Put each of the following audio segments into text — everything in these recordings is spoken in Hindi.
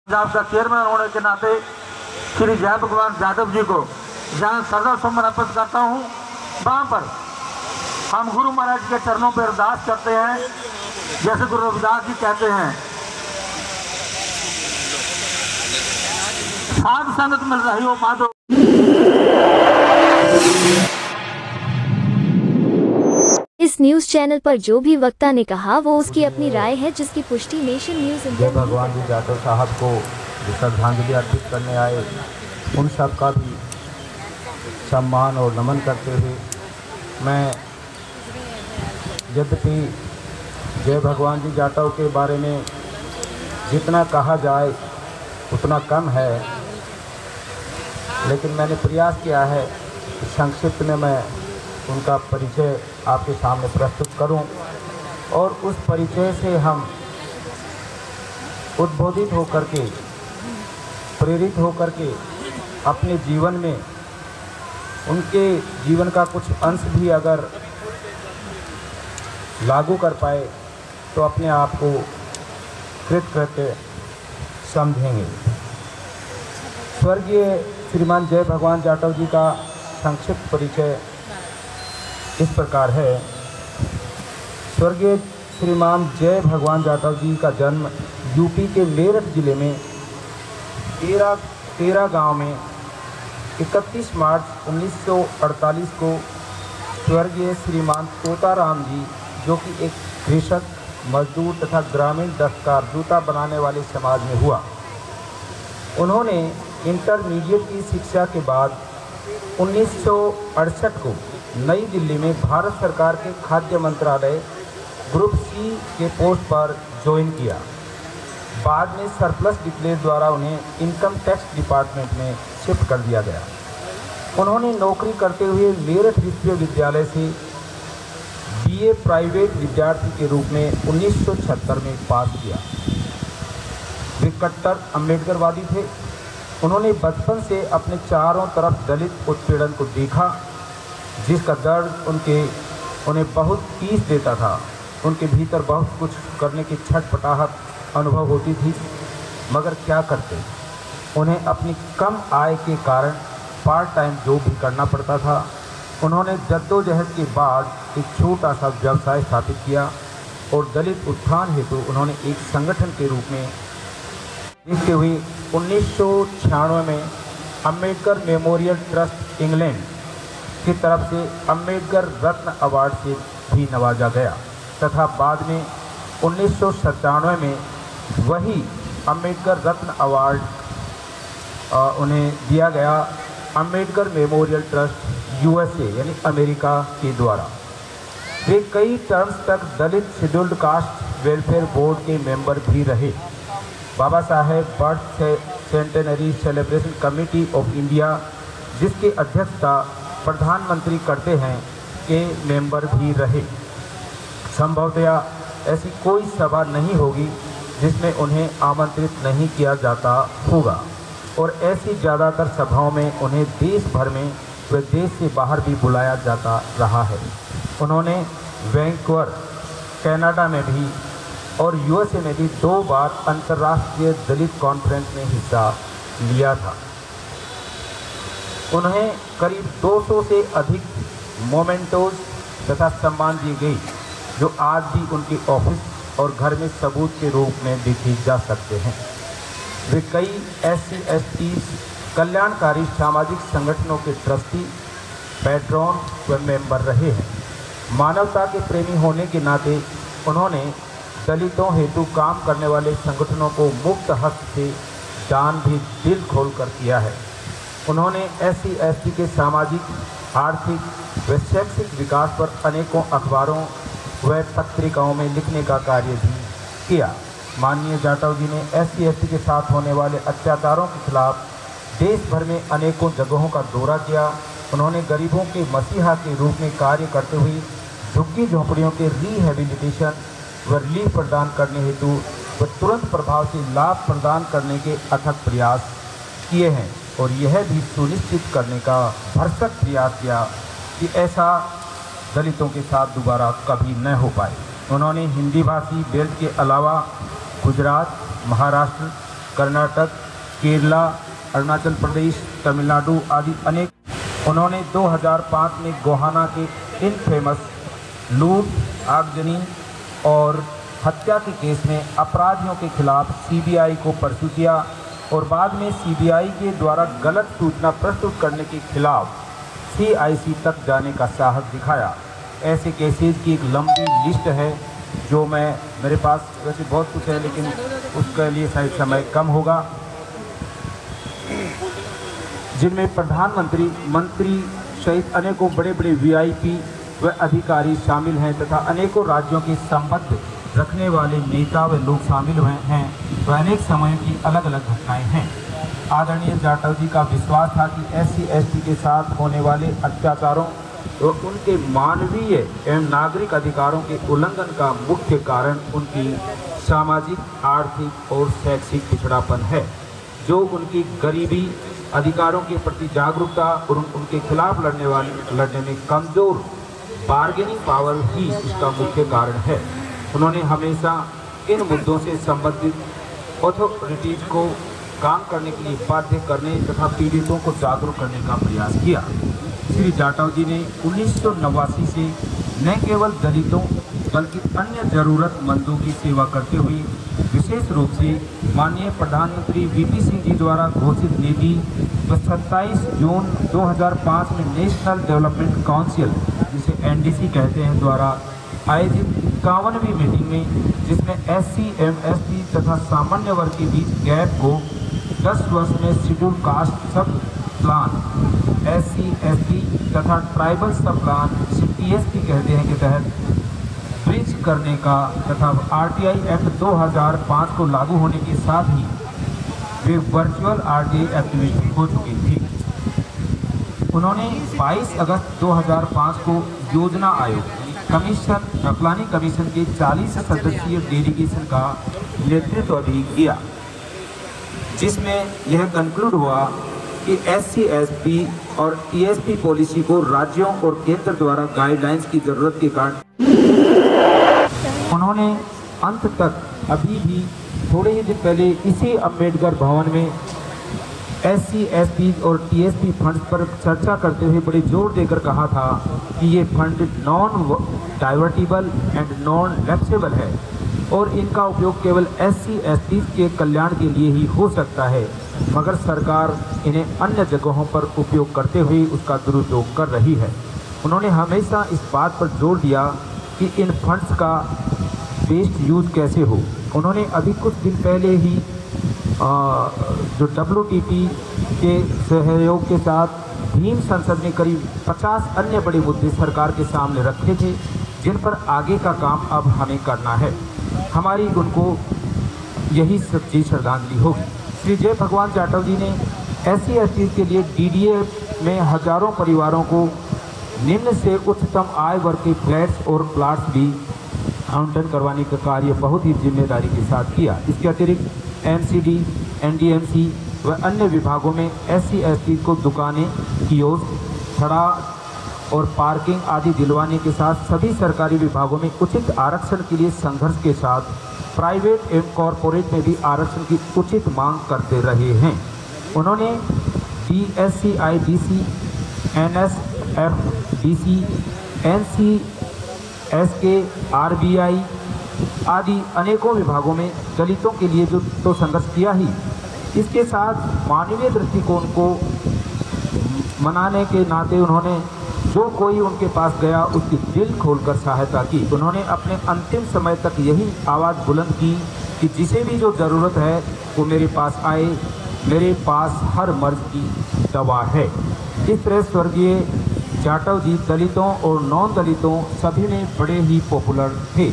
पंजाब का चेयरमैन होने के नाते श्री जय भगवान यादव जी को जहाँ श्रद्धा सुमन अर्पित करता हूँ, वहाँ पर हम गुरु महाराज के चरणों पर अरदास करते हैं। जैसे गुरु रविदास जी कहते हैं, साध संगत मिल रही हो माधो। इस न्यूज चैनल पर जो भी वक्ता ने कहा वो उसकी अपनी राय है, जिसकी पुष्टि नेशन न्यूज इंडिया। जय भगवान जी जाटव साहब को श्रद्धांजलि अर्पित करने आए उन सब का भी सम्मान और नमन करते हुए मैं, यद्यपि जय भगवान जी जाटव के बारे में जितना कहा जाए उतना कम है, लेकिन मैंने प्रयास किया है कि संक्षिप्त में मैं उनका परिचय आपके सामने प्रस्तुत करूं और उस परिचय से हम उद्बोधित होकर के, प्रेरित होकर के अपने जीवन में उनके जीवन का कुछ अंश भी अगर लागू कर पाए तो अपने आप को कृतकृत्य समझेंगे। स्वर्गीय श्रीमान जय भगवान जाटव जी का संक्षिप्त परिचय इस प्रकार है। स्वर्गीय श्रीमान जय भगवान जाटव जी का जन्म यूपी के मेरठ जिले में तेरा गांव में 31 मार्च 1948 को स्वर्गीय श्रीमान तोताराम जी, जो कि एक कृषक मजदूर तथा ग्रामीण दस्तकार जूता बनाने वाले समाज में हुआ। उन्होंने इंटरमीडिएट की शिक्षा के बाद 1968 को नई दिल्ली में भारत सरकार के खाद्य मंत्रालय ग्रुप सी के पोस्ट पर ज्वाइन किया। बाद में सरप्लस डिक्लेयर द्वारा उन्हें इनकम टैक्स डिपार्टमेंट में शिफ्ट कर दिया गया। उन्होंने नौकरी करते हुए मेरठ विश्वविद्यालय से बीए प्राइवेट विद्यार्थी के रूप में 1976 में पास किया। वे कट्टर अम्बेडकरवादी थे। उन्होंने बचपन से अपने चारों तरफ दलित उत्पीड़न को देखा, जिसका दर्द उन्हें बहुत पीस देता था। उनके भीतर बहुत कुछ करने की छटपटाहट अनुभव होती थी, मगर क्या करते, उन्हें अपनी कम आय के कारण पार्ट टाइम जॉब भी करना पड़ता था। उन्होंने जद्दोजहद के बाद एक छोटा सा व्यवसाय स्थापित किया और दलित उत्थान हेतु उन्होंने एक संगठन के रूप में देखते हुए 1996 में अम्बेडकर मेमोरियल ट्रस्ट इंग्लैंड की तरफ से अम्बेडकर रत्न अवार्ड से भी नवाजा गया तथा बाद में 1997 में वही अम्बेडकर रत्न अवार्ड उन्हें दिया गया अम्बेडकर मेमोरियल ट्रस्ट यूएसए यानी अमेरिका के द्वारा। वे कई टर्म्स तक Dalit scheduled caste welfare board के मेंबर भी रहे। Baba Saheb birth centenary celebration committee of India, जिसकी अध्यक्षता प्रधानमंत्री करते हैं, के मेंबर भी रहे। संभवतया ऐसी कोई सभा नहीं होगी जिसमें उन्हें आमंत्रित नहीं किया जाता होगा और ऐसी ज़्यादातर सभाओं में उन्हें देश भर में व देश से बाहर भी बुलाया जाता रहा है। उन्होंने वैंकूवर कनाडा में भी और यूएसए में भी 2 बार अंतर्राष्ट्रीय दलित कॉन्फ्रेंस में हिस्सा लिया था। उन्हें करीब 200 से अधिक मोमेंटोज तथा सम्मान दिए गए, जो आज भी उनके ऑफिस और घर में सबूत के रूप में देखे जा सकते हैं। वे कई SC/ST कल्याणकारी सामाजिक संगठनों के ट्रस्टी, पैट्रॉन व मेंबर रहे हैं। मानवता के प्रेमी होने के नाते उन्होंने दलितों हेतु काम करने वाले संगठनों को मुक्त हक से दान भी दिल खोलकर किया है। उन्होंने SC/ST के सामाजिक, आर्थिक व शैक्षिक विकास पर अनेकों अखबारों व पत्रिकाओं में लिखने का कार्य भी किया। माननीय जाटव जी ने SC/ST के साथ होने वाले अत्याचारों के खिलाफ देश भर में अनेकों जगहों का दौरा किया। उन्होंने गरीबों के मसीहा के रूप में कार्य करते हुए झुग्गी झोंपड़ियों के रिहेबिलिटेशन व रिलीफ प्रदान करने हेतु व तुरंत प्रभाव से लाभ प्रदान करने के अथक प्रयास किए हैं और यह भी सुनिश्चित करने का भरसक प्रयास किया कि ऐसा दलितों के साथ दोबारा कभी न हो पाए। उन्होंने हिंदी भाषी बेल्ट के अलावा गुजरात, महाराष्ट्र, कर्नाटक, केरला, अरुणाचल प्रदेश, तमिलनाडु आदि अनेक। उन्होंने 2005 में गोहाना के इनफेमस लूट, आगजनी और हत्या के केस में अपराधियों के खिलाफ सीबीआई को परसू किया और बाद में सीबीआई के द्वारा गलत सूचना प्रस्तुत करने के खिलाफ सीआईसी तक जाने का साहस दिखाया। ऐसे केसेस की एक लंबी लिस्ट है जो मेरे पास वैसे बहुत कुछ है, लेकिन उसके लिए शायद समय कम होगा, जिनमें प्रधानमंत्री, मंत्री सहित अनेकों बड़े बड़े वीआईपी व अधिकारी शामिल हैं तथा अनेकों राज्यों के संबंध रखने वाले नेता व लोग शामिल हुए हैं। तो अनेक समयों की अलग अलग घटनाएं हैं। आदरणीय जाटव जी का विश्वास था कि SC/ST के साथ होने वाले अत्याचारों और उनके मानवीय एवं नागरिक अधिकारों के उल्लंघन का मुख्य कारण उनकी सामाजिक, आर्थिक और शैक्षिक पिछड़ापन है, जो उनकी गरीबी, अधिकारों के प्रति जागरूकता और उनके खिलाफ लड़ने में कमज़ोर बार्गेनिंग पावर ही इसका मुख्य कारण है। उन्होंने हमेशा इन मुद्दों से संबंधित अथॉरिटीज को काम करने के लिए बाध्य करने तथा पीड़ितों को जागरूक करने का प्रयास किया। श्री जाटव जी ने 1989 से न केवल दलितों बल्कि अन्य ज़रूरतमंदों की सेवा करते हुए विशेष रूप से माननीय प्रधानमंत्री VP सिंह जी द्वारा घोषित नीति व 27 जून 2005 में नेशनल डेवलपमेंट काउंसिल, जिसे NDC कहते हैं, द्वारा आयोजित 51वीं मीटिंग में, जिसमें SC/ST तथा सामान्य वर्ग के बीच गैप को 10 वर्ष में शेड्यूल कास्ट सब प्लान SC/ST तथा ट्राइबल सब प्लान TSP कहते हैं के तहत ब्रिज करने का तथा RTI एक्ट 2005 को लागू होने के साथ ही वे वर्चुअल RTI एक्टिविटी हो चुकी थी। उन्होंने 22 अगस्त 2005 को योजना आयोग प्लानिंग कमीशन के 40 सदस्यीय डेलीगेशन का नेतृत्व भी किया, जिसमें यह कंक्लूड हुआ कि SC/ST और TSP पॉलिसी को राज्यों और केंद्र द्वारा गाइडलाइंस की जरूरत के कारण उन्होंने अंत तक अभी भी थोड़े ही दिन पहले इसी अम्बेडकर भवन में SC/ST और TSP फंड पर चर्चा करते हुए बड़े जोर देकर कहा था कि ये fund non divertible and non lapsable है और इनका उपयोग केवल SC/ST के कल्याण के लिए ही हो सकता है, मगर सरकार इन्हें अन्य जगहों पर उपयोग करते हुए उसका दुरुपयोग कर रही है। उन्होंने हमेशा इस बात पर जोर दिया कि इन फंड्स का बेस्ट यूज कैसे हो। उन्होंने अभी कुछ दिन पहले ही जो WTP के सहयोग के साथ भीम संसद में करीब 50 अन्य बड़े मुद्दे सरकार के सामने रखे थे, जिन पर आगे का काम अब हमें करना है। हमारी उनको यही सच्ची श्रद्धांजलि होगी। श्री जय भगवान जाटव जी ने SC/ST के लिए DDA में हजारों परिवारों को निम्न से उच्चतम आय वर्ग के फ्लैट्स और प्लाट्स भी आवंटन करवाने का कार्य बहुत ही जिम्मेदारी के साथ किया। इसके अतिरिक्त MCD, NDMC व अन्य विभागों में SC/ST को दुकानें, कियोस्क, खड़ा और पार्किंग आदि दिलवाने के साथ सभी सरकारी विभागों में उचित आरक्षण के लिए संघर्ष के साथ प्राइवेट एवं कॉरपोरेट में भी आरक्षण की उचित मांग करते रहे हैं। उन्होंने DSCIDC, NSFDC, NCSK, RBI आदि अनेकों विभागों में दलितों के लिए जो तो संघर्ष किया ही, इसके साथ मानवीय दृष्टिकोण को मनाने के नाते उन्होंने जो कोई उनके पास गया उसकी दिल खोलकर सहायता की। उन्होंने अपने अंतिम समय तक यही आवाज़ बुलंद की कि जिसे भी जो ज़रूरत है वो मेरे पास आए, मेरे पास हर मर्ज की दवा है। इस तरह स्वर्गीय जाटव जी दलितों और नॉन दलितों सभी में बड़े ही पॉपुलर थे।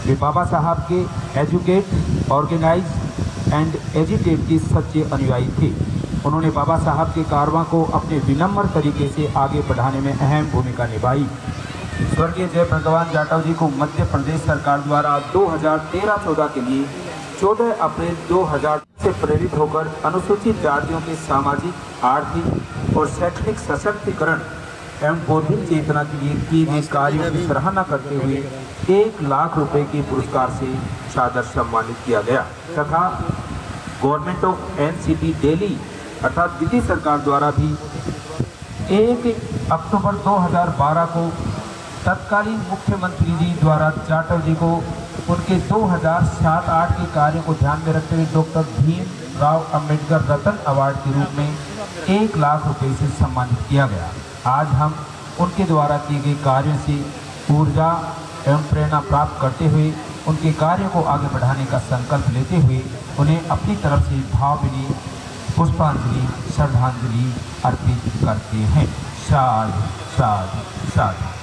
वे बाबा साहब के एजुकेट, ऑर्गेनाइज एंड एजिटेट के सच्चे अनुयायी थे। उन्होंने बाबा साहब के कारवां को अपने विनम्र तरीके से आगे बढ़ाने में अहम भूमिका निभाई। स्वर्गीय जय भगवान जाटव जी को मध्य प्रदेश सरकार द्वारा 2013-14 के लिए 14 अप्रैल 2000 से प्रेरित होकर अनुसूचित जातियों के सामाजिक, आर्थिक और शैक्षणिक सशक्तिकरण एवं बौद्धिक चेतना के लिए किए गए कार्यों की सराहना करते हुए 1 लाख रुपए के पुरस्कार से सादर सम्मानित किया गया तथा गवर्नमेंट ऑफ एनसीटी दिल्ली अर्थात दिल्ली सरकार द्वारा भी 1 अक्टूबर 2012 को तत्कालीन मुख्यमंत्री जी द्वारा जाटव जी को उनके 2007-8 के कार्यों को ध्यान में रखते हुए डॉक्टर भीमराव अंबेडकर रत्न अवार्ड के रूप में 1 लाख रुपए से सम्मानित किया गया। आज हम उनके द्वारा किए गए कार्यों से ऊर्जा एवं प्रेरणा प्राप्त करते हुए उनके कार्यों को आगे बढ़ाने का संकल्प लेते हुए उन्हें अपनी तरफ से भावभीनी पुष्पांजलि श्रद्धांजलि अर्पित करते हैं। साधु साधु साधु।